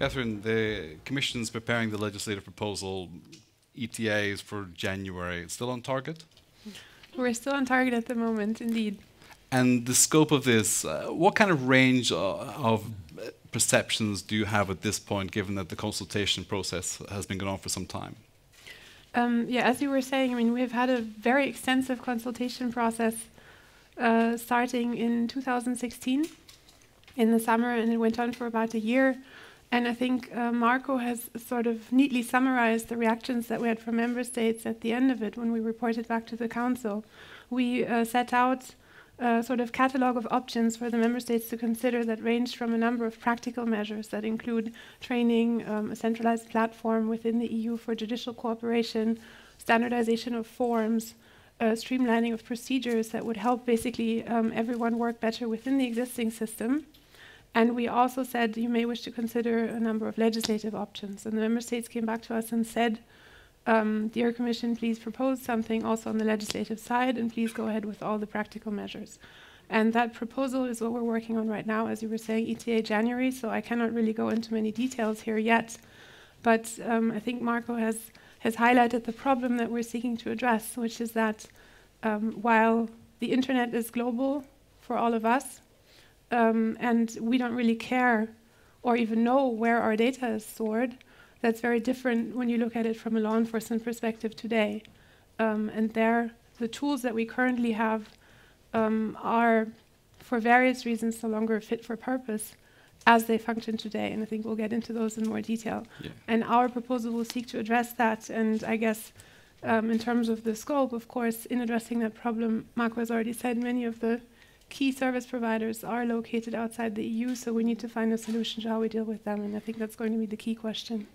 Catherine, the Commission is preparing the legislative proposal, ETAs for January. It's still on target? We're still on target at the moment, indeed. And the scope of this, what kind of range of perceptions do you have at this point, given that the consultation process has been going on for some time? Yeah, as you were saying, I mean, we've had a very extensive consultation process starting in 2016 in the summer, and it went on for about a year. And I think Marco has sort of neatly summarized the reactions that we had from member states at the end of it when we reported back to the Council. We set out a sort of catalogue of options for the member states to consider that ranged from a number of practical measures that include training, a centralized platform within the EU for judicial cooperation, standardization of forms, streamlining of procedures that would help basically everyone work better within the existing system. And we also said you may wish to consider a number of legislative options. And the member states came back to us and said, dear Commission, please propose something also on the legislative side, and please go ahead with all the practical measures. And that proposal is what we're working on right now, as you were saying, ETA January, so I cannot really go into many details here yet. But I think Marco has highlighted the problem that we're seeking to address, which is that while the internet is global for all of us, and we don't really care or even know where our data is stored, that's very different when you look at it from a law enforcement perspective today. And there, the tools that we currently have are, for various reasons, no longer fit for purpose as they function today. And I think we'll get into those in more detail. Yeah. And our proposal will seek to address that. And I guess in terms of the scope, of course, in addressing that problem, Marco has already said many of the key service providers are located outside the EU, so we need to find a solution to how we deal with them. And I think that's going to be the key question.